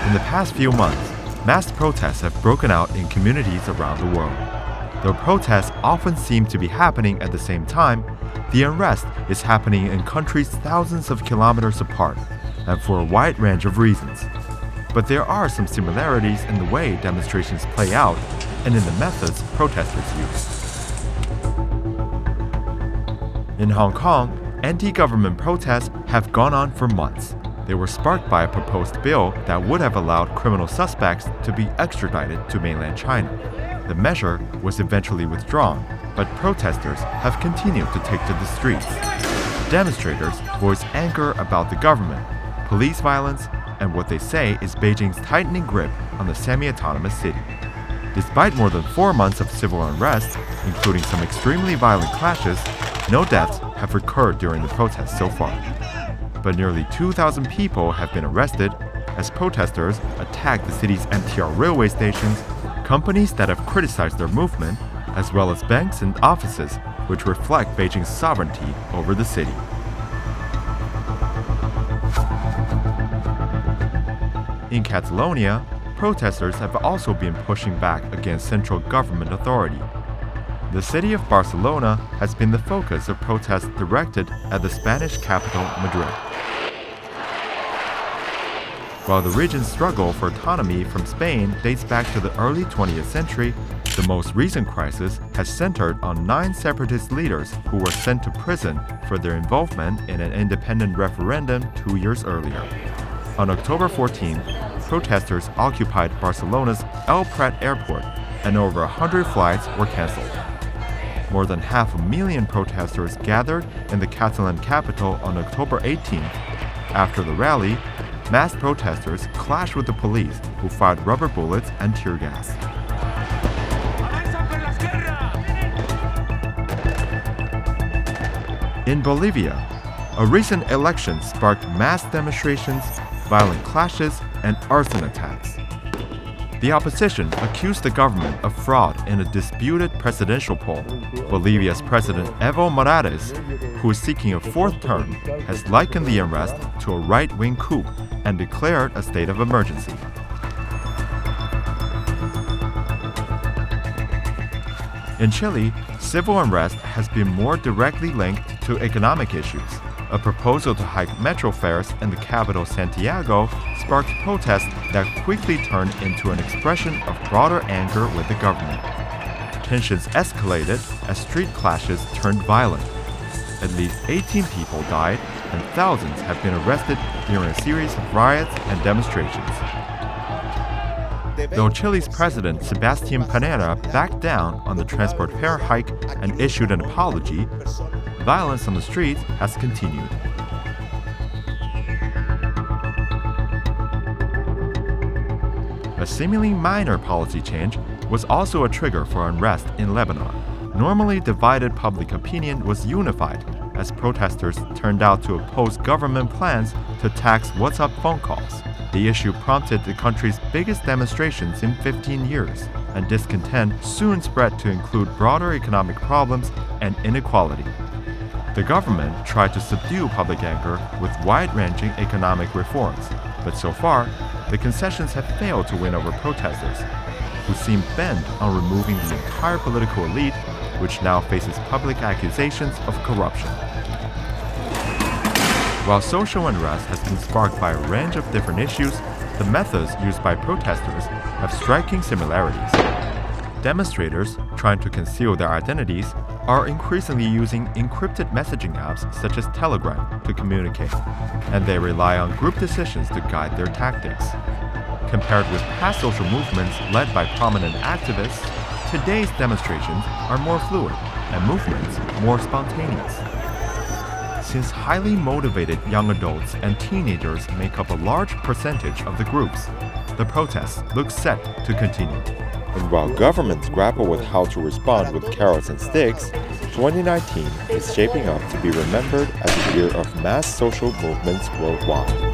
In the past few months, mass protests have broken out in communities around the world. Though protests often seem to be happening at the same time, the unrest is happening in countries thousands of kilometers apart and for a wide range of reasons. But there are some similarities in the way demonstrations play out and in the methods protesters use. In Hong Kong, anti-government protests have gone on for months. They were sparked by a proposed bill that would have allowed criminal suspects to be extradited to mainland China. The measure was eventually withdrawn, but protesters have continued to take to the streets. Demonstrators voice anger about the government, police violence, and what they say is Beijing's tightening grip on the semi-autonomous city. Despite more than 4 months of civil unrest, including some extremely violent clashes, no deaths have occurred during the protests so far. But nearly 2,000 people have been arrested as protesters attack the city's MTR railway stations, companies that have criticized their movement, as well as banks and offices which reflect Beijing's sovereignty over the city. In Catalonia, protesters have also been pushing back against central government authority. The city of Barcelona has been the focus of protests directed at the Spanish capital, Madrid. While the region's struggle for autonomy from Spain dates back to the early 20th century, the most recent crisis has centered on 9 separatist leaders who were sent to prison for their involvement in an independent referendum 2 years earlier. On October 14, protesters occupied Barcelona's El Prat airport, and over 100 flights were cancelled. More than 500,000 protesters gathered in the Catalan capital on October 18. After the rally, mass protesters clashed with the police, who fired rubber bullets and tear gas. In Bolivia, a recent election sparked mass demonstrations, violent clashes, and arson attacks. The opposition accused the government of fraud in a disputed presidential poll. Bolivia's President Evo Morales, who is seeking a 4th term, has likened the unrest to a right-wing coup and declared a state of emergency. In Chile, civil unrest has been more directly linked to economic issues. A proposal to hike metro fares in the capital Santiago sparked protests that quickly turned into an expression of broader anger with the government. Tensions escalated as street clashes turned violent. At least 18 people died and thousands have been arrested during a series of riots and demonstrations. Though Chile's President Sebastián Pinera backed down on the transport fare hike and issued an apology, violence on the streets has continued. A seemingly minor policy change was also a trigger for unrest in Lebanon. Normally divided public opinion was unified as protesters turned out to oppose government plans to tax WhatsApp phone calls. The issue prompted the country's biggest demonstrations in 15 years, and discontent soon spread to include broader economic problems and inequality. The government tried to subdue public anger with wide-ranging economic reforms, but so far, the concessions have failed to win over protesters, who seem bent on removing the entire political elite, which now faces public accusations of corruption. While social unrest has been sparked by a range of different issues, the methods used by protesters have striking similarities. Demonstrators, trying to conceal their identities, are increasingly using encrypted messaging apps such as Telegram to communicate, and they rely on group decisions to guide their tactics. Compared with past social movements led by prominent activists, today's demonstrations are more fluid and movements more spontaneous. Since highly motivated young adults and teenagers make up a large percentage of the groups, the protests look set to continue. And while governments grapple with how to respond with carrots and sticks, 2019 is shaping up to be remembered as a year of mass social movements worldwide.